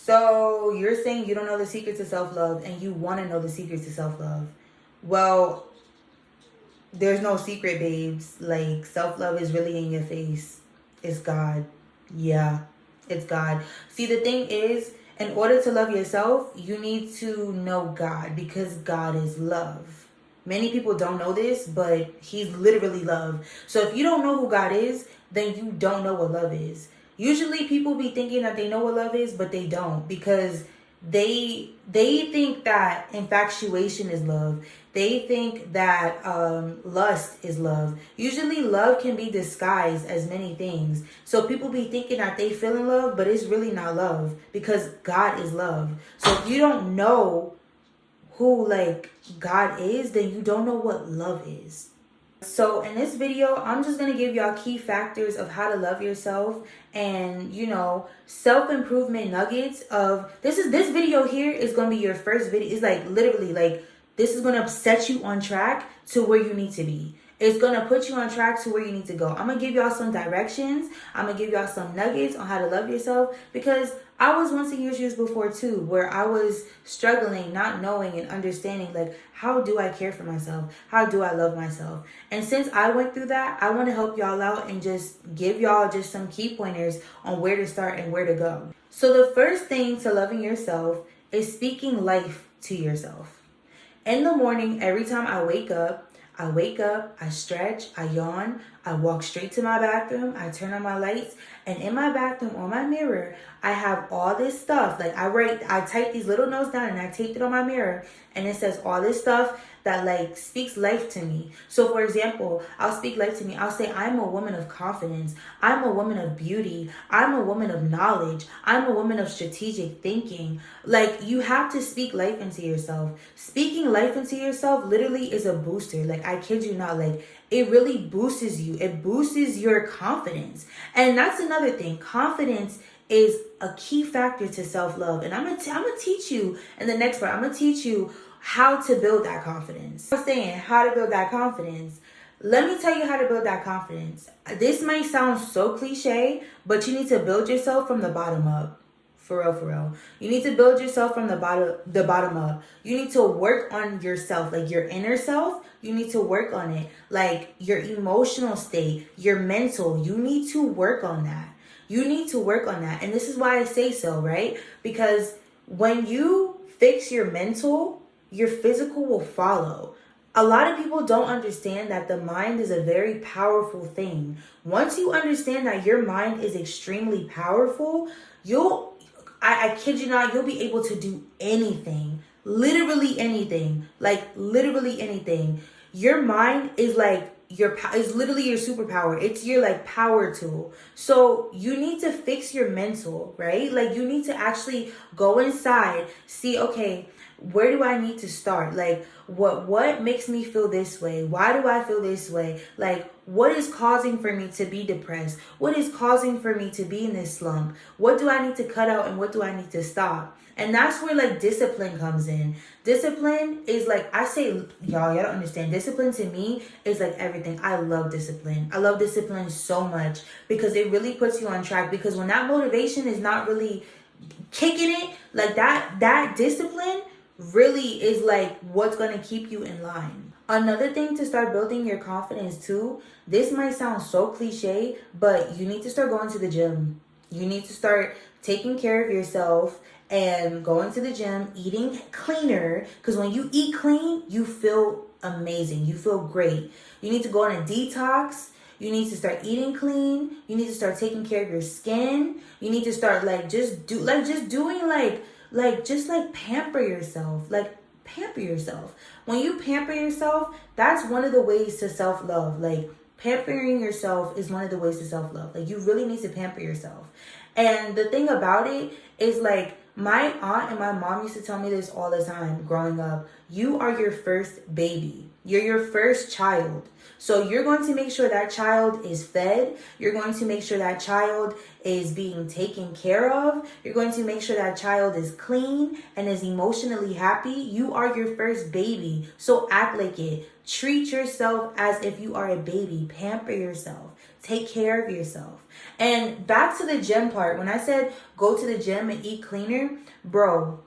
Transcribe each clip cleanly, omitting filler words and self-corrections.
So you're saying you don't know the secret to self-love and you want to know the secret to self-love. Well, there's no secret, babes. Like, self-love is really in your face. It's God. Yeah, it's God. See, the thing is, in order to love yourself, you need to know God, because God is love. Many people don't know this, but he's literally love. So if you don't know who God is, then you don't know what love is. Usually people be thinking that they know what love is, but they don't, because they think that infatuation is love. They think that lust is love. Usually love can be disguised as many things. So people be thinking that they feel in love, but it's really not love, because God is love. So if you don't know who like God is, then you don't know what love is. So in this video, I'm just going to give y'all key factors of how to love yourself, and, you know, self-improvement nuggets of this video here is going to be your first video. It's like literally like this is going to set you on track to where you need to be. It's going to put you on track to where you need to go. I'm going to give y'all some directions. I'm going to give y'all some nuggets on how to love yourself, because I was once in your shoes before too, where I was struggling, not knowing and understanding, like, how do I care for myself? How do I love myself? And since I went through that, I want to help y'all out and just give y'all just some key pointers on where to start and where to go. So the first thing to loving yourself is speaking life to yourself. In the morning, every time I wake up, I stretch, I yawn, I walk straight to my bathroom, I turn on my lights, and in my bathroom on my mirror, I have all this stuff. Like, I type these little notes down and I taped it on my mirror, and it says all this stuff that like speaks life to me. So for example, I'll speak life to me. I'll say, I'm a woman of confidence. I'm a woman of beauty. I'm a woman of knowledge. I'm a woman of strategic thinking. Like, you have to speak life into yourself. Speaking life into yourself literally is a booster. Like, I kid you not, like, it really boosts you. It boosts your confidence. And that's another thing. Confidence is a key factor to self-love. And I'm gonna teach you in the next part. I'm gonna teach you how to build that confidence. I'm saying how to build that confidence. Let me tell you how to build that confidence. This might sound so cliche, but you need to build yourself from the bottom up. For real, for real. You need to build yourself from the bottom up. You need to work on yourself, like your inner self. You need to work on it. Like your emotional state, your mental. You need to work on that. You need to work on that. And this is why I say so, right? Because when you fix your mental, your physical will follow. A lot of people don't understand that the mind is a very powerful thing. Once you understand that your mind is extremely powerful, I kid you not, you'll be able to do anything. Literally anything. Like, literally anything. Your mind is like is literally your superpower. It's your like power tool. So you need to fix your mental, right? Like, you need to actually go inside, see, okay, where do I need to start? Like, what makes me feel this way? Why do I feel this way? Like, what is causing for me to be depressed? What is causing for me to be in this slump? What do I need to cut out and what do I need to stop? And that's where like discipline comes in. Discipline is like, I say, y'all don't understand. Discipline to me is like everything. I love discipline. I love discipline so much because it really puts you on track. Because when that motivation is not really kicking it, like that discipline really is like what's going to keep you in line. Another thing to start building your confidence too, this might sound so cliche, but you need to start going to the gym. You need to start taking care of yourself and going to the gym, eating cleaner, because when you eat clean, you feel amazing. You feel great. You need to go on a detox. You need to start eating clean. You need to start taking care of your skin. You need to start just pamper yourself. Like, pamper yourself. When you pamper yourself, that's one of the ways to self-love. Like, pampering yourself is one of the ways to self-love. Like, you really need to pamper yourself. And the thing about it is, like, my aunt and my mom used to tell me this all the time growing up. You are your first baby. You're your first child. So you're going to make sure that child is fed. You're going to make sure that child is being taken care of. You're going to make sure that child is clean and is emotionally happy. You are your first baby. So act like it. Treat yourself as if you are a baby. Pamper yourself. Take care of yourself. And back to the gym part. When I said go to the gym and eat cleaner, bro,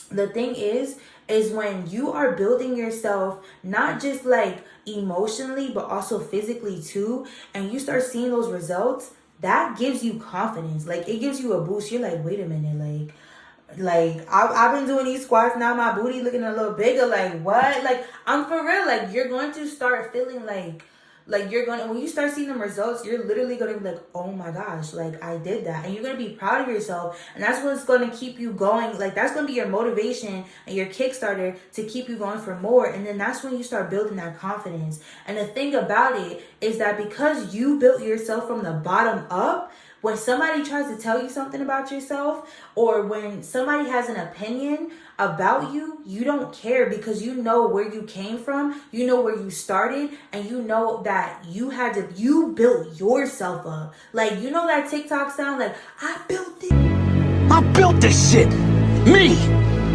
the thing is when you are building yourself, not just like emotionally, but also physically too, and you start seeing those results, that gives you confidence. Like, it gives you a boost. You're like, wait a minute, I've been doing these squats now, my booty looking a little bigger. Like, what? Like, I'm for real. Like, you're going to start feeling like you're gonna, when you start seeing the results, you're literally gonna be like, oh my gosh, like, I did that. And you're gonna be proud of yourself. And that's what's gonna keep you going. Like, that's gonna be your motivation and your Kickstarter to keep you going for more. And then that's when you start building that confidence. And the thing about it is that because you built yourself from the bottom up, when somebody tries to tell you something about yourself, or when somebody has an opinion about you, you don't care, because you know where you came from, you know where you started, and you know that you built yourself up. Like, you know that TikTok sound, like, I built it. I built this shit. Me.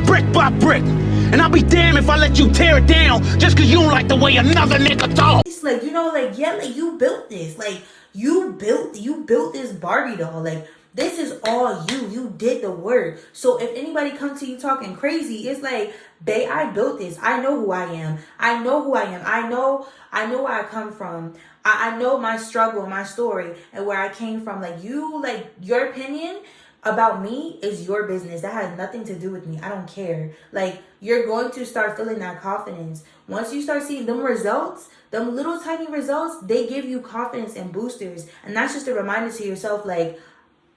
Brick by brick. And I'll be damned if I let you tear it down just because you don't like the way another nigga talk. It's like, you know, like, yeah, like, you built this. Like, you built this Barbie doll. Like, this is all you did the work. So if anybody comes to you talking crazy, it's like, babe, I built this. I know who I am. I know who I am. I know where I come from. I know my struggle, my story, and where I came from. Like, your opinion about me is your business. That has nothing to do with me. I don't care. Like, you're going to start feeling that confidence. Once you start seeing them results, them little tiny results, they give you confidence and boosters. And that's just a reminder to yourself, like,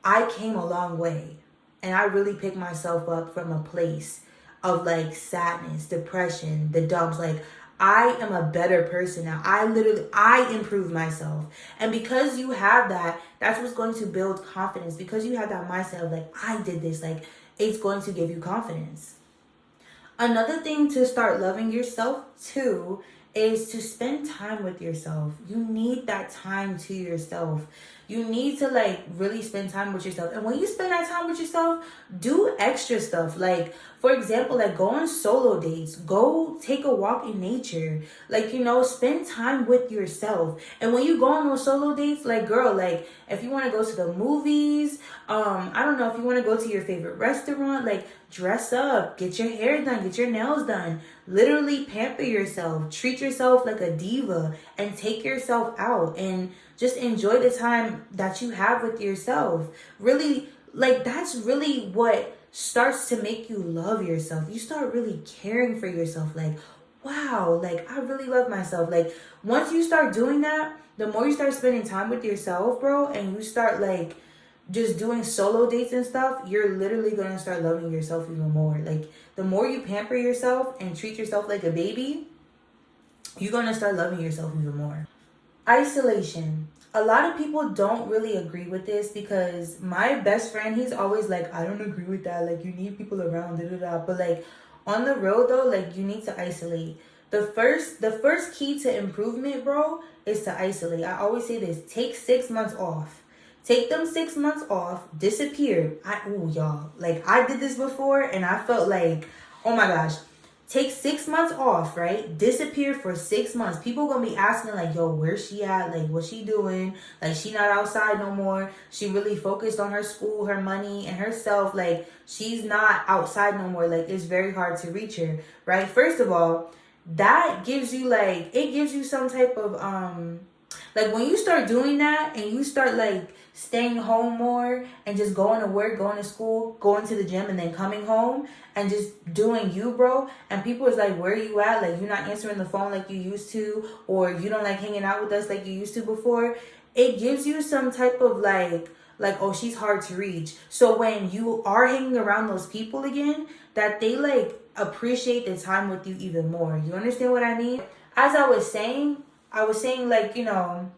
I came a long way. And I really picked myself up from a place of, like, sadness, depression, the dumps. Like, I am a better person now. I improved myself. And because you have that, that's what's going to build confidence. Because you have that mindset of, like, I did this, like, it's going to give you confidence. Another thing to start loving yourself too is to spend time with yourself. You need that time to yourself. You need to, like, really spend time with yourself. And when you spend that time with yourself, do extra stuff. Like, for example, like, go on solo dates. Go take a walk in nature. Like, you know, spend time with yourself. And when you go on those solo dates, like, girl, like, if you want to go to the movies, I don't know, if you want to go to your favorite restaurant, like, dress up, get your hair done, get your nails done. Literally pamper yourself. Treat yourself like a diva and take yourself out and just enjoy the time that you have with yourself. Really, like, that's really what starts to make you love yourself. You start really caring for yourself. Like, wow, like, I really love myself. Like, once you start doing that, the more you start spending time with yourself, bro, and you start, like, just doing solo dates and stuff, you're literally going to start loving yourself even more. Like, the more you pamper yourself and treat yourself like a baby, you're going to start loving yourself even more. Isolation. A lot of people don't really agree with this, because my best friend, he's always like, I don't agree with that. Like, you need people around, da da da. But, like, on the road though, like, you need to isolate. The first key to improvement, bro, is to isolate. I always say this: take 6 months off. Take them 6 months off, disappear. Y'all, like, I did this before and I felt like, oh my gosh. Take 6 months off, right? Disappear for 6 months. People gonna be asking, like, yo, where's she at? Like, what's she doing? Like, she not outside no more. She really focused on her school, her money, and herself. Like, she's not outside no more. Like, it's very hard to reach her, right? First of all, that gives you, like, it gives you some type of, like, when you start doing that and you start, like, staying home more and just going to work, going to school, going to the gym, and then coming home and just doing you, bro, and people is like, where are you at? Like, you're not answering the phone like you used to, or you don't like hanging out with us like you used to before. It gives you some type of, like, oh, she's hard to reach. So when you are hanging around those people again, that they, like, appreciate the time with you even more. You understand what I mean? As I was saying, like, you know,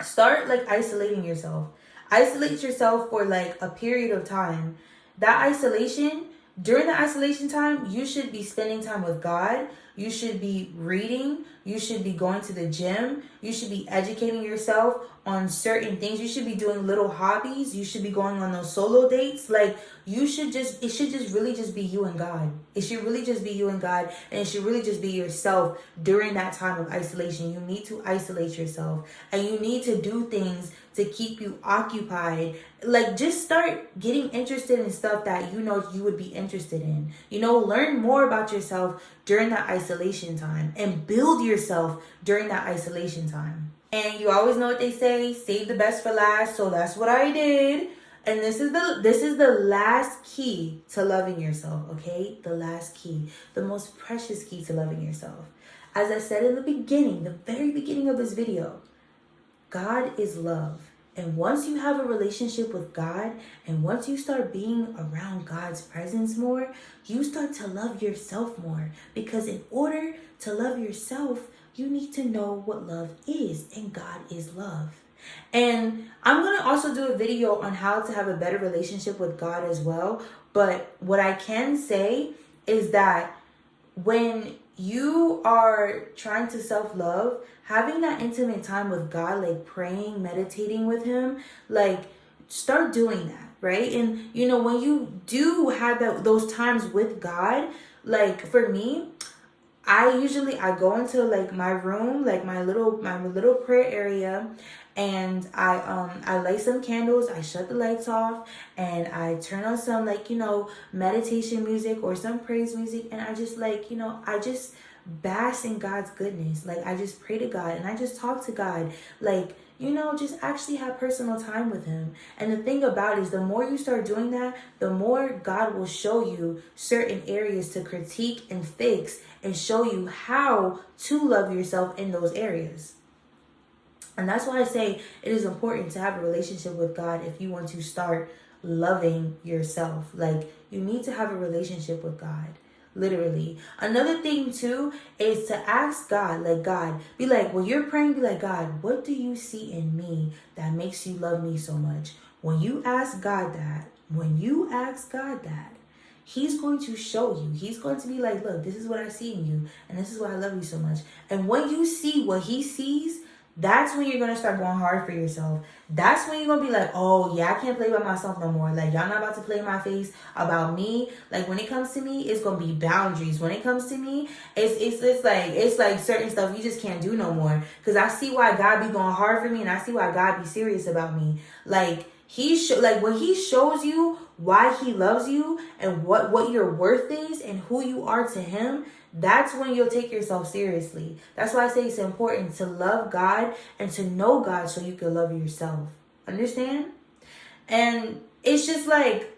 start, like, isolating yourself. Isolate yourself for, like, a period of time. That isolation, during the isolation time, you should be spending time with God. You should be reading. You should be going to the gym. You should be educating yourself on certain things. You should be doing little hobbies. You should be going on those solo dates. Like, it should just really just be you and God. It should really just be you and God. And it should really just be yourself during that time of isolation. You need to isolate yourself. And you need to do things to keep you occupied. Like, just start getting interested in stuff that you know you would be interested in. You know, learn more about yourself during that isolation time. And build yourself during that isolation time. And you always know what they say, save the best for last. So that's what I did. And this is the last key to loving yourself, okay? The last key, the most precious key to loving yourself. As I said in the beginning, the very beginning of this video, God is love. And once you have a relationship with God, and once you start being around God's presence more, you start to love yourself more. Because in order to love yourself, you need to know what love is, and God is love. And I'm going to also do a video on how to have a better relationship with God as well. But what I can say is that when you are trying to self-love, having that intimate time with God, like praying, meditating with him, like start doing that, right? And you know, when you do have those times with God, like for me, I go into like my room, like my little prayer area, and I light some candles, I shut the lights off, and I turn on some like, you know, meditation music or some praise music, and I just like, you know, I just bask in God's goodness. Like I just pray to God and I just talk to God, like, you know, just actually have personal time with him. And the thing about it is, the more you start doing that, the more God will show you certain areas to critique and fix, and show you how to love yourself in those areas. And that's why I say it is important to have a relationship with God if you want to start loving yourself. Like, you need to have a relationship with God. Literally. Another thing too is to ask God, like, God, be like, when you're praying, be like, God, what do you see in me that makes you love me so much? When you ask God that, he's going to show you. He's going to be like, look, this is what I see in you, and this is why I love you so much. And when you see what he sees, that's when you're going to start going hard for yourself. That's when you're going to be like, oh, yeah, I can't play by myself no more. Like, y'all not about to play in my face about me. Like, when it comes to me, it's going to be boundaries. When it comes to me, it's like certain stuff you just can't do no more. Because I see why God be going hard for me, and I see why God be serious about me. Like, when he shows you why he loves you and what your worth is and who you are to him, that's when you'll take yourself seriously. That's why I say it's important to love God and to know God so you can love yourself. Understand? And it's just like,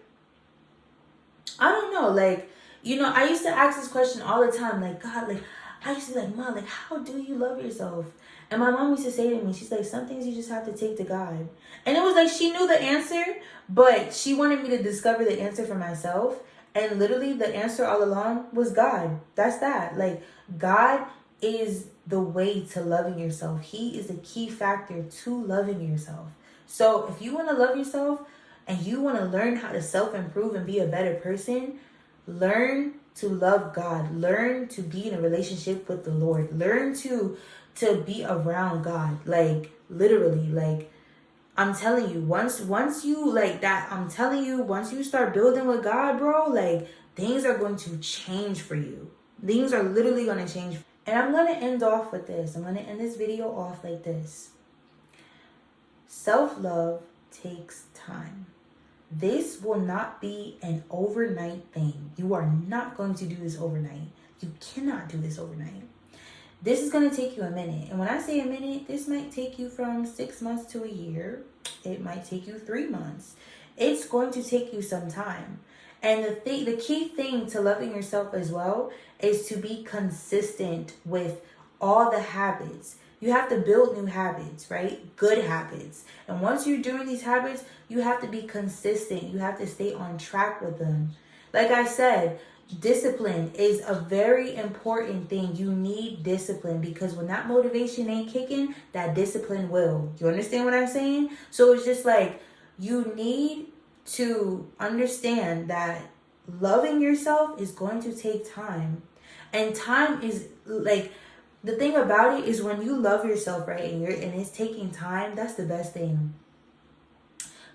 I don't know, like, you know, I used to ask this question all the time, like, God, like, I used to be like, Mom, like, how do you love yourself? And my mom used to say to me, she's like, some things you just have to take to God. And it was like, she knew the answer, but she wanted me to discover the answer for myself. And literally the answer all along was God. That's that. Like, God is the way to loving yourself. He is the key factor to loving yourself. So if you want to love yourself and you want to learn how to self-improve and be a better person, learn to love God. Learn to be in a relationship with the Lord. Learn to be around God. Like, literally, like, I'm telling you, once you like that, I'm telling you, once you start building with God, bro, like, things are going to change for you. Things are literally going to change. And I'm going to end off with this. I'm going to end this video off like this. Self-love takes time. This will not be an overnight thing. You are not going to do this overnight. You cannot do this overnight. This is going to take you a minute. And when I say a minute, this might take you from 6 months to a year. It might take you 3 months. It's going to take you some time. And the key thing to loving yourself as well is to be consistent with all the habits. You have to build new habits, right? Good habits. And once you're doing these habits, you have to be consistent. You have to stay on track with them. Like I said, discipline is a very important thing. You need discipline, because when that motivation ain't kicking, that discipline will. You understand what I'm saying? So it's just like, you need to understand that loving yourself is going to take time. And time is like, the thing about it is when you love yourself, right, and it's taking time, that's the best thing.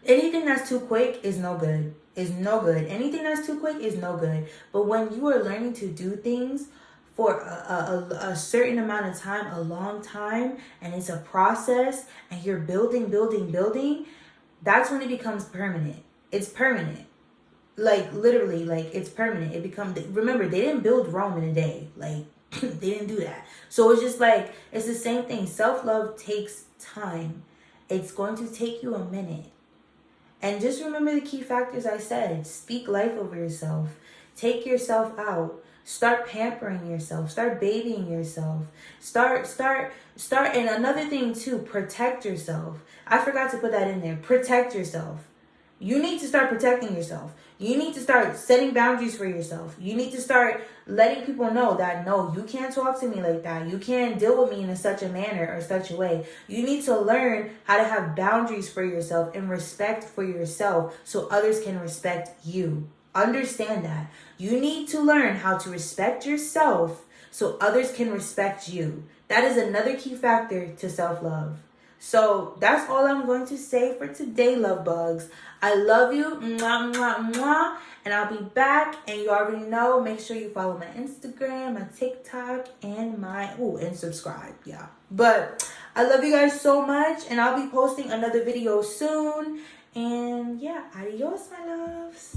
Anything that's too quick is no good. Is no good. Anything that's too quick is no good. But when you are learning to do things for a certain amount of time, a long time, and it's a process, and you're building, that's when it becomes permanent. It's permanent. Like, literally, like, it's permanent. It becomes, remember, they didn't build Rome in a day. Like, they didn't do that. So it's just like, it's the same thing. Self-love takes time. It's going to take you a minute. And just remember the key factors I said. Speak life over yourself. Take yourself out. Start pampering yourself. Start babying yourself. Start. And another thing too, protect yourself. I forgot to put that in there. Protect yourself. You need to start protecting yourself. You need to start setting boundaries for yourself. You need to start letting people know that, no, you can't talk to me like that. You can't deal with me in such a manner or such a way. You need to learn how to have boundaries for yourself and respect for yourself so others can respect you. Understand that. You need to learn how to respect yourself so others can respect you. That is another key factor to self-love. So that's all I'm going to say for today, love bugs. I love you. Mwah, mwah, mwah. And I'll be back. And you already know, make sure you follow my Instagram, my TikTok, and and subscribe. Yeah. But I love you guys so much. And I'll be posting another video soon. And yeah, adios, my loves.